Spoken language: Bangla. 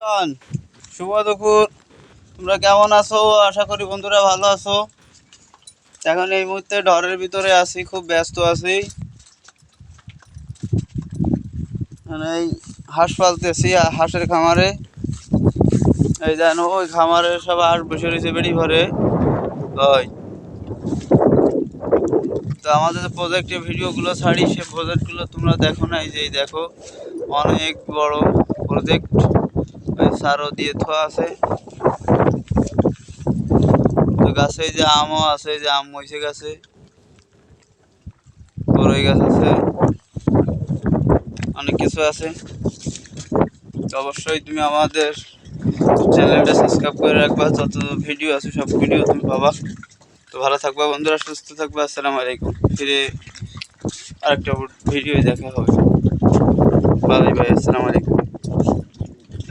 খান, শুভ দুপুর। তোমরা কেমন আছো? আশা করি বন্ধুরা ভালো আছো। এখন এই মুহূর্তে ডরের ভিতরে আছি, খুব ব্যস্ত আছি। মানে এই হাঁস পালতেছি, হাঁসের খামারে। এই জানো ওই খামারে সব হাঁস বসে রয়েছে বেড়ি ভরে। ওই তো আমাদের যে প্রজেক্টে ভিডিওগুলো ছাড়ি, সে প্রজেক্টগুলো তোমরা দেখো না। এই যে দেখো, অনেক বড় প্রজেক্ট। সারও দিয়ে থোয়া আছে। তো গাছে এই যে আমও আছে, এই যে আম হয়েছে গাছে, বড়ই গাছ আছে, অনেক কিছু আছে। তো অবশ্যই তুমি আমাদের চ্যানেলটা সাবস্ক্রাইব করে রাখবা। যত ভিডিও আছে সব ভিডিও তুমি পাবা। তো ভালো থাকবা বন্ধুরা, সুস্থ থাকবা। আসসালামু আলাইকুম। ফিরে আরেকটা ভিডিও দেখা হবে। বাই বাই, আসসালামু আলাইকুম।